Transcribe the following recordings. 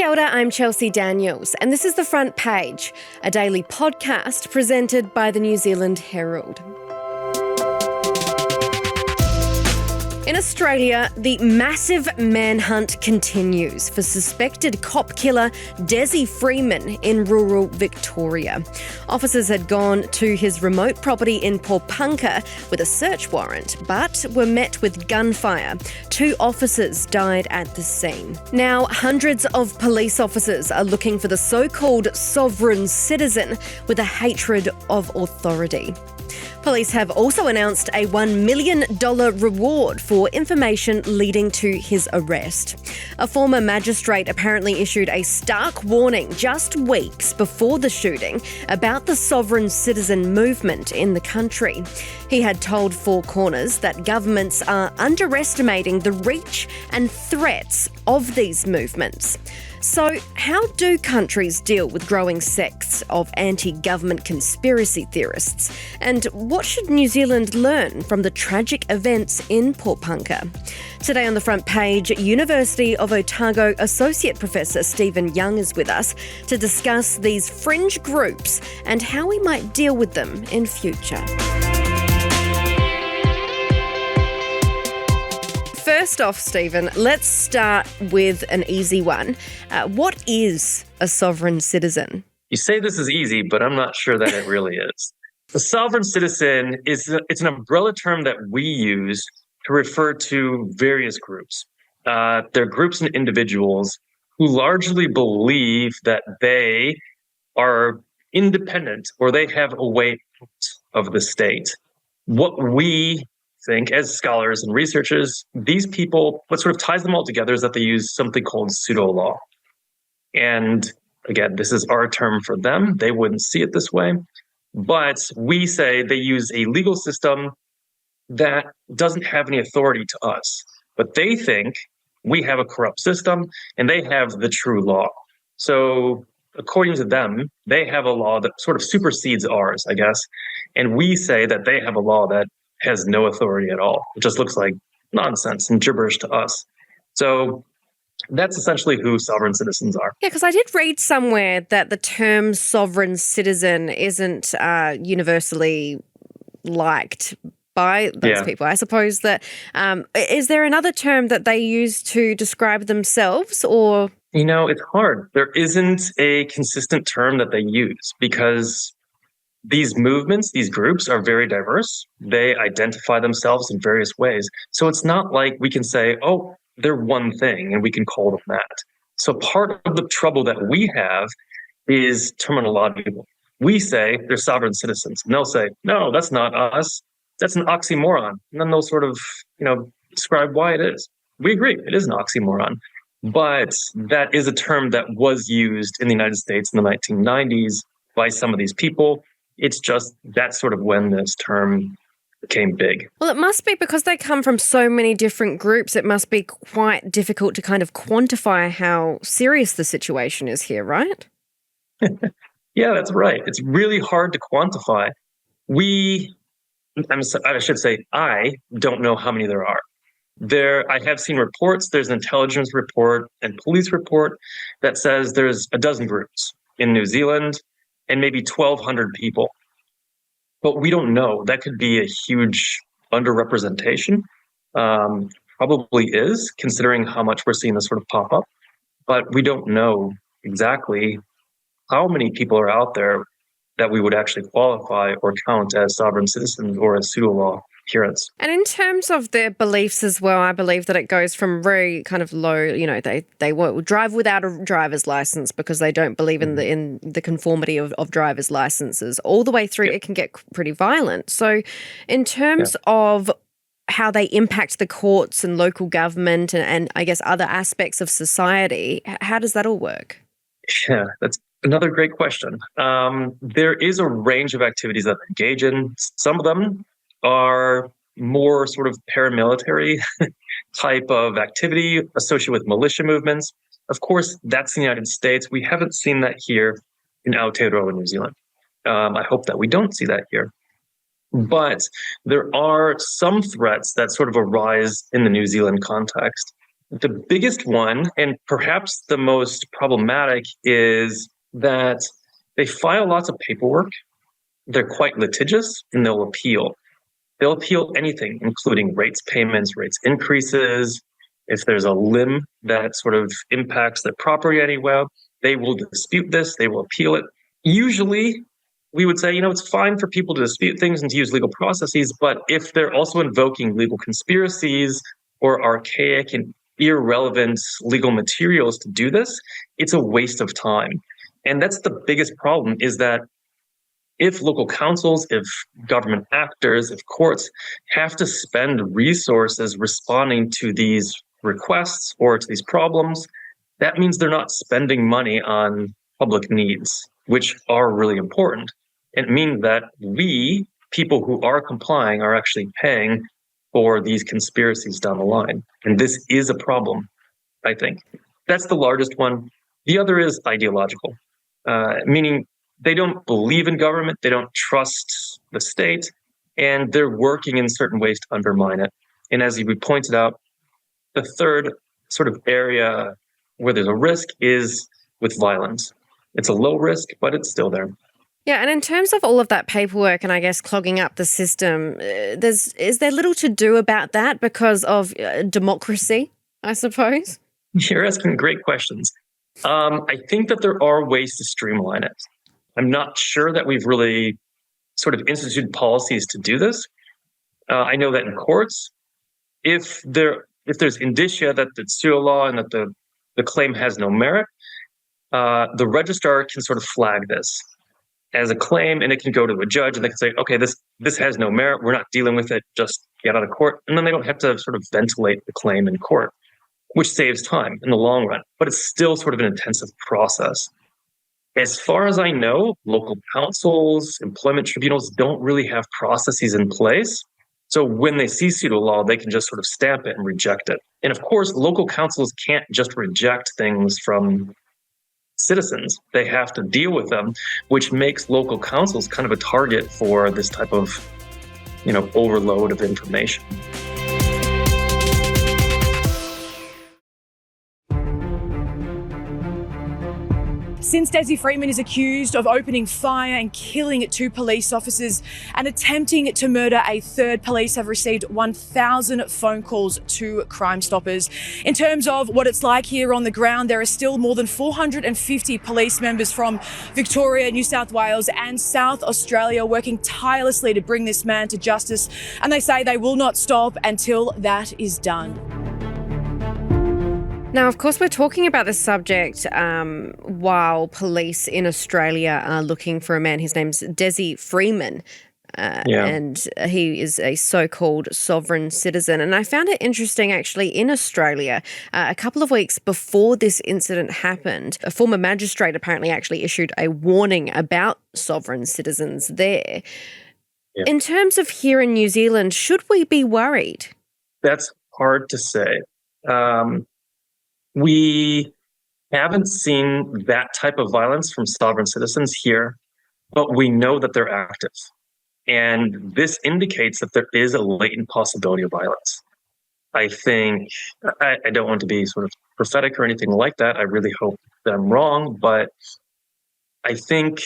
Kia ora, I'm Chelsea Daniels, and this is The Front Page, a daily podcast presented by the New Zealand Herald. In Australia, the massive manhunt continues for suspected cop killer Dezi Freeman in rural Victoria. Officers had gone to his remote property in Porepunkah with a search warrant, but were met with gunfire. 2 officers died at the scene. Now, hundreds of police officers are looking for the so-called sovereign citizen with a hatred of authority. Police have also announced a $1 million reward for information leading to his arrest. A former magistrate apparently issued a stark warning just weeks before the shooting about the sovereign citizen movement in the country. He had told Four Corners that governments are underestimating the reach and threats of these movements. So, how do countries deal with growing sects of anti-government conspiracy theorists? And what should New Zealand learn from the tragic events in Porepunkah? Today on The Front Page, University of Otago Associate Professor Stephen Young is with us to discuss these fringe groups and how we might deal with them in future. First off, Stephen, let's start with an easy one. What is a sovereign citizen? You say this is easy, but I'm not sure that it really is. A sovereign citizen it's an umbrella term that we use to refer to various groups. They're groups and individuals who largely believe that they are independent or they have a way out of the state. What we think as scholars and researchers, these people, what sort of ties them all together is that they use something called pseudo-law. And again, this is our term for them. They wouldn't see it this way. But we say they use a legal system that doesn't have any authority to us. But they think we have a corrupt system and they have the true law. So according to them, they have a law that sort of supersedes ours, I guess. And we say that they have a law that has no authority at all. It just looks like nonsense and gibberish to us. So that's essentially who sovereign citizens are. Yeah, because I did read somewhere that the term sovereign citizen isn't universally liked by those people. I suppose that, is there another term that they use to describe themselves or? You know, it's hard. There isn't a consistent term that they use because these movements, these groups are very diverse. They identify themselves in various ways. So it's not like we can say, oh, they're one thing and we can call them that. So part of the trouble that we have is terminological. We say they're sovereign citizens and they'll say, no, that's not us. That's an oxymoron. And then they'll sort of, describe why it is. We agree, it is an oxymoron. But that is a term that was used in the United States in the 1990s by some of these people. It's just that's sort of when this term became big. Well, it must be because they come from so many different groups. It must be quite difficult to kind of quantify how serious the situation is here, right? Yeah, that's right. It's really hard to quantify. I don't know how many there are. I have seen reports. There's an intelligence report and police report that says there's a dozen groups in New Zealand and maybe 1,200 people. But we don't know. That could be a huge underrepresentation. Probably is, considering how much we're seeing this sort of pop up. But we don't know exactly how many people are out there that we would actually qualify or count as sovereign citizens or as pseudo-law adherents. And in terms of their beliefs as well, I believe that it goes from very kind of low, they won't drive without a driver's license because they don't believe in the conformity of driver's licenses, all the way through. It can get pretty violent. So in terms of how they impact the courts and local government and I guess other aspects of society, how does that all work? Yeah, that's another great question. There is a range of activities that they engage in. Some of them are more sort of paramilitary type of activity associated with militia movements. Of course, that's in the United States. We haven't seen that here in Aotearoa, New Zealand. I hope that we don't see that here. But there are some threats that sort of arise in the New Zealand context. The biggest one, and perhaps the most problematic, is that they file lots of paperwork. They're quite litigious, and they'll appeal. They'll appeal anything, including rates payments, rates increases. If there's a limb that sort of impacts their property anywhere, they will dispute this, they will appeal it. Usually, we would say, it's fine for people to dispute things and to use legal processes, but if they're also invoking legal conspiracies or archaic and irrelevant legal materials to do this, it's a waste of time. And that's the biggest problem, is that if local councils, if government actors, if courts have to spend resources responding to these requests or to these problems, that means they're not spending money on public needs, which are really important. It means that we, people who are complying, are actually paying for these conspiracies down the line. And this is a problem, I think. That's the largest one. The other is ideological, meaning they don't believe in government, they don't trust the state, and they're working in certain ways to undermine it. And as we pointed out, the third sort of area where there's a risk is with violence. It's a low risk, but it's still there. Yeah, and in terms of all of that paperwork and I guess clogging up the system, is there little to do about that because of democracy, I suppose? You're asking great questions. I think that there are ways to streamline it. I'm not sure that we've really sort of instituted policies to do this. I know that in courts, if there's indicia that the pseudo law and that the claim has no merit, the registrar can sort of flag this as a claim, and it can go to a judge, and they can say, okay, this has no merit, we're not dealing with it, just get out of court. And then they don't have to sort of ventilate the claim in court, which saves time in the long run. But it's still sort of an intensive process. As far as I know, local councils, employment tribunals don't really have processes in place. So when they see pseudo law, they can just sort of stamp it and reject it. And of course, local councils can't just reject things from citizens. They have to deal with them, which makes local councils kind of a target for this type of, overload of information. Since Dezi Freeman is accused of opening fire and killing 2 police officers and attempting to murder a third, police have received 1,000 phone calls to Crime Stoppers. In terms of what it's like here on the ground, there are still more than 450 police members from Victoria, New South Wales and South Australia working tirelessly to bring this man to justice. And they say they will not stop until that is done. Now, of course, we're talking about this subject while police in Australia are looking for a man. His name's Dezi Freeman, and he is a so-called sovereign citizen. And I found it interesting, actually, in Australia, a couple of weeks before this incident happened, a former magistrate apparently actually issued a warning about sovereign citizens there. Yeah. In terms of here in New Zealand, should we be worried? That's hard to say. We haven't seen that type of violence from sovereign citizens here, but we know that they're active. And this indicates that there is a latent possibility of violence. I think, I don't want to be sort of prophetic or anything like that. I really hope that I'm wrong, but I think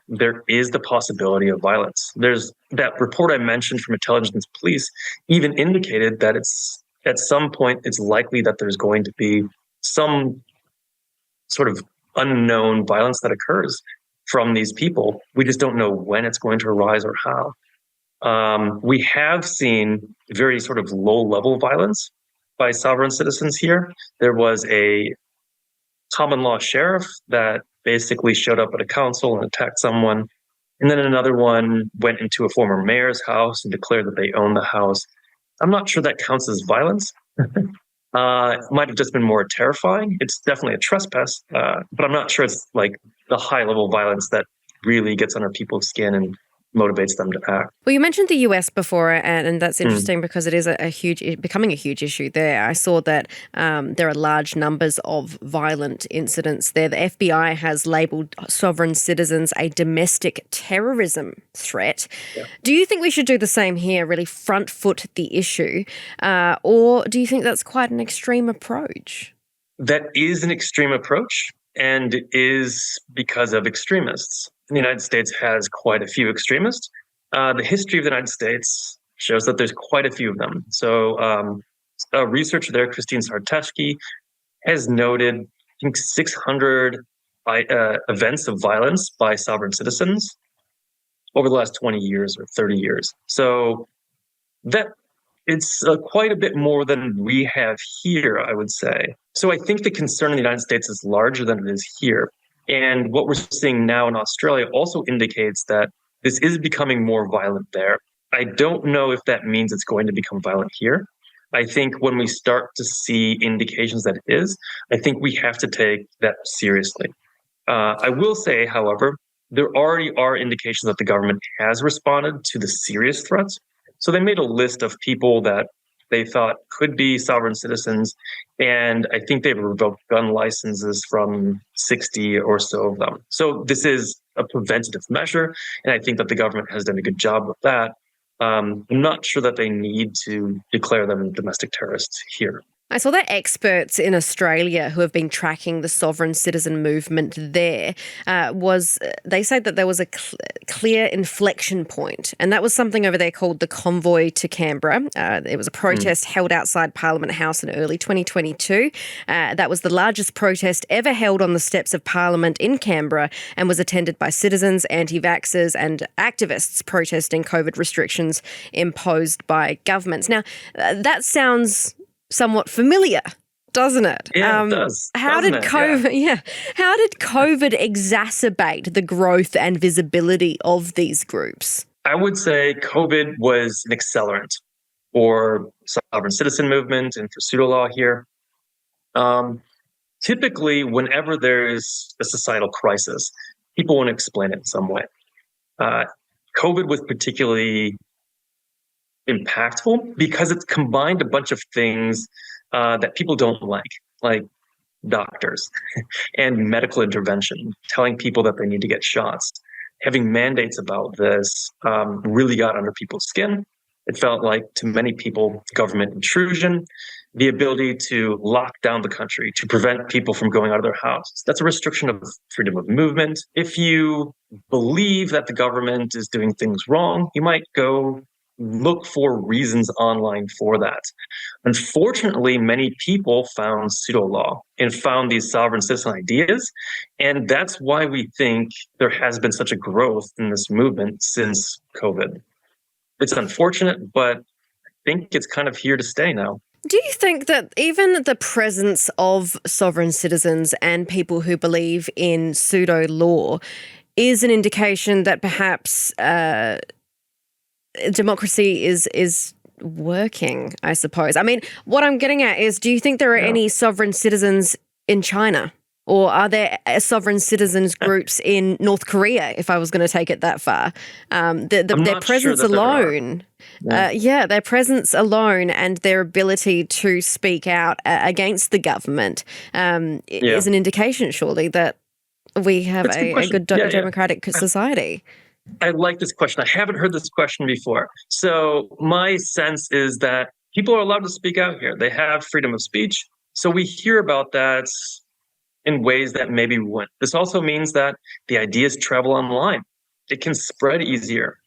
there is the possibility of violence. There's that report I mentioned from intelligence police even indicated that it's at some point it's likely that there's going to be some sort of unknown violence that occurs from these people. We just don't know when it's going to arise or how. We have seen very sort of low-level violence by sovereign citizens here. There was a common law sheriff that basically showed up at a council and attacked someone. And then another one went into a former mayor's house and declared that they owned the house. I'm not sure that counts as violence. It might have just been more terrifying. It's definitely a trespass, but I'm not sure it's like the high level violence that really gets under people's skin and motivates them to act. Well, you mentioned the US before, and that's interesting because it is becoming a huge issue there. I saw that there are large numbers of violent incidents there. The FBI has labelled sovereign citizens a domestic terrorism threat. Yeah. Do you think we should do the same here, really front foot the issue, or do you think that's quite an extreme approach? That is an extreme approach, and it is because of extremists. The United States has quite a few extremists. The history of the United States shows that there's quite a few of them. So a researcher there, Christine Sarteshki, has noted, I think, 600 events of violence by sovereign citizens over the last 20 years or 30 years. So that it's quite a bit more than we have here, I would say. So I think the concern in the United States is larger than it is here. And what we're seeing now in Australia also indicates that this is becoming more violent there. I don't know if that means it's going to become violent here. I think when we start to see indications that it is, I think we have to take that seriously. I will say, however, there already are indications that the government has responded to the serious threats. So they made a list of people that they thought could be sovereign citizens, and I think they've revoked gun licenses from 60 or so of them. So this is a preventative measure, and I think that the government has done a good job with that. I'm not sure that they need to declare them domestic terrorists here. I saw that experts in Australia who have been tracking the sovereign citizen movement there they say that there was a clear inflection point, and that was something over there called the Convoy to Canberra. It was a protest held outside Parliament House in early 2022. That was the largest protest ever held on the steps of Parliament in Canberra and was attended by citizens, anti-vaxxers and activists protesting COVID restrictions imposed by governments. Now, that sounds somewhat familiar, doesn't it? Yeah, it does. How did COVID exacerbate the growth and visibility of these groups? I would say COVID was an accelerant for sovereign citizen movement and for pseudo law here. Typically, whenever there is a societal crisis, people want to explain it in some way. COVID was particularly impactful because it's combined a bunch of things that people don't like doctors and medical intervention, telling people that they need to get shots. Having mandates about this really got under people's skin. It felt like, to many people, government intrusion, the ability to lock down the country, to prevent people from going out of their houses. That's a restriction of freedom of movement. If you believe that the government is doing things wrong, you might go look for reasons online for that. Unfortunately, many people found pseudo-law and found these sovereign citizen ideas. And that's why we think there has been such a growth in this movement since COVID. It's unfortunate, but I think it's kind of here to stay now. Do you think that even the presence of sovereign citizens and people who believe in pseudo-law is an indication that perhaps democracy is working, I suppose? I mean, what I'm getting at is, do you think there are any sovereign citizens in China? Or are there sovereign citizens groups in North Korea, if I was going to take it that far? Their presence alone, their presence alone and their ability to speak out against the government is an indication, surely, that we have a good democratic society. I like this question. I haven't heard this question before. So my sense is that people are allowed to speak out here. They have freedom of speech. So we hear about that in ways that maybe we wouldn't. This also means that the ideas travel online. It can spread easier.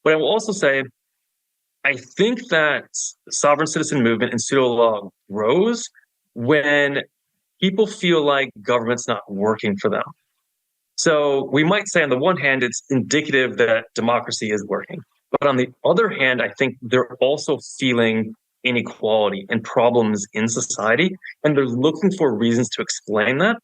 But I will also say, I think that the sovereign citizen movement and pseudo law grows when people feel like government's not working for them. So we might say, on the one hand, it's indicative that democracy is working. But on the other hand, I think they're also feeling inequality and problems in society, and they're looking for reasons to explain that.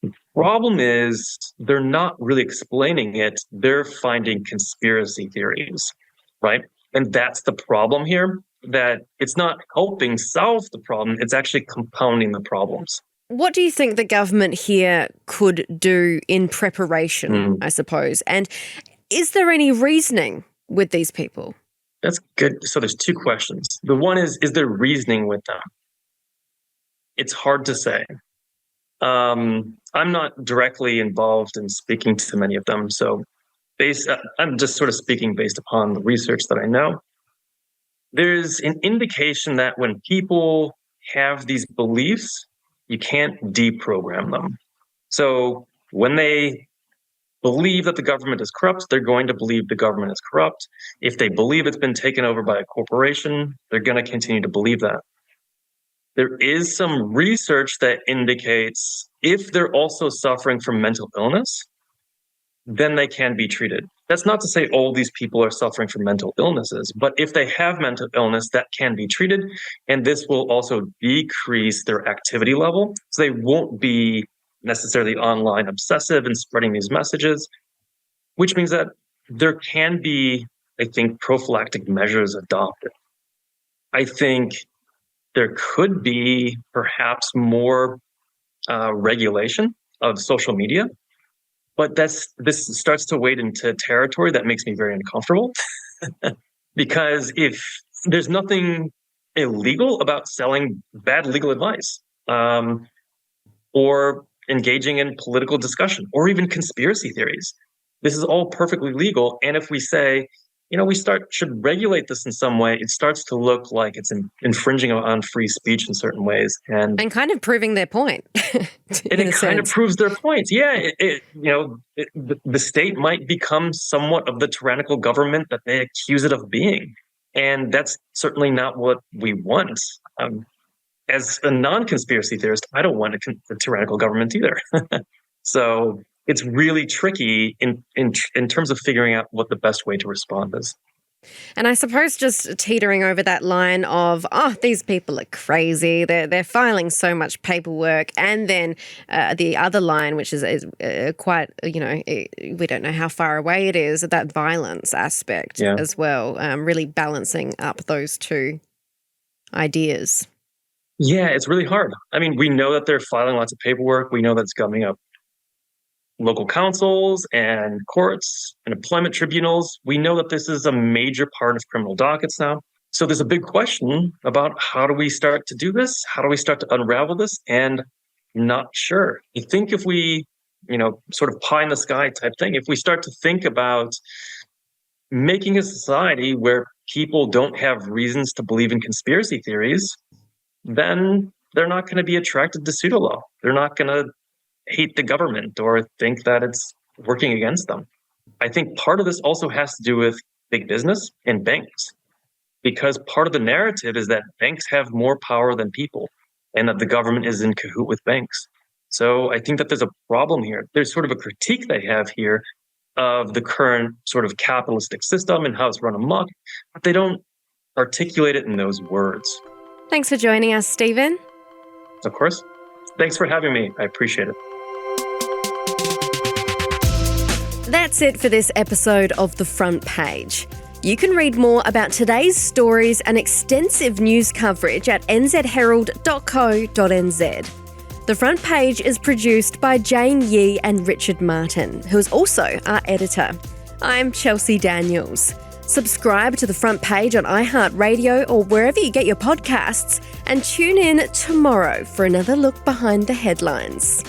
The problem is they're not really explaining it. They're finding conspiracy theories, right? And that's the problem here, that it's not helping solve the problem. It's actually compounding the problems. What do you think the government here could do in preparation, I suppose? And Is there any reasoning with these people? That's good. So there's two questions. The one is there reasoning with them? It's hard to say. I'm not directly involved in speaking to many of them. So I'm just sort of speaking based upon the research that I know. There's an indication that when people have these beliefs, you can't deprogram them. So when they believe that the government is corrupt, they're going to believe the government is corrupt. If they believe it's been taken over by a corporation, they're going to continue to believe that. There is some research that indicates if they're also suffering from mental illness, then they can be treated. That's not to say all these people are suffering from mental illnesses, but if they have mental illness, that can be treated. And this will also decrease their activity level. So they won't be necessarily online obsessive and spreading these messages, which means that there can be, I think, prophylactic measures adopted. I think there could be perhaps more regulation of social media, but this starts to wade into territory that makes me very uncomfortable because if there's nothing illegal about selling bad legal advice or engaging in political discussion or even conspiracy theories, this is all perfectly legal. And if we say, we should regulate this in some way, it starts to look like it's infringing on free speech in certain ways. And kind of proving their point. And it kind of proves their points. Yeah, the state might become somewhat of the tyrannical government that they accuse it of being. And that's certainly not what we want. As a non-conspiracy theorist, I don't want a tyrannical government either. So it's really tricky in terms of figuring out what the best way to respond is. And I suppose just teetering over that line of, these people are crazy. They're filing so much paperwork. And then the other line, which is quite, we don't know how far away it is, that violence aspect as well, really balancing up those two ideas. Yeah, it's really hard. I mean, we know that they're filing lots of paperwork. We know that it's coming up local councils and courts and employment tribunals. We know that this is a major part of criminal dockets now. So there's a big question about how do we start to do this? How do we start to unravel this? And not sure. I think if we, sort of pie in the sky type thing, if we start to think about making a society where people don't have reasons to believe in conspiracy theories, then they're not going to be attracted to pseudolaw. They're not going to hate the government or think that it's working against them. I think part of this also has to do with big business and banks, because part of the narrative is that banks have more power than people and that the government is in cahoot with banks. So I think that there's a problem here. There's sort of a critique they have here of the current sort of capitalistic system and how it's run amok, but they don't articulate it in those words. Thanks for joining us, Stephen. Of course. Thanks for having me. I appreciate it. That's it for this episode of The Front Page. You can read more about today's stories and extensive news coverage at nzherald.co.nz. The Front Page is produced by Jane Yee and Richard Martin, who is also our editor. I'm Chelsea Daniels. Subscribe to The Front Page on iHeartRadio or wherever you get your podcasts, and tune in tomorrow for another look behind the headlines.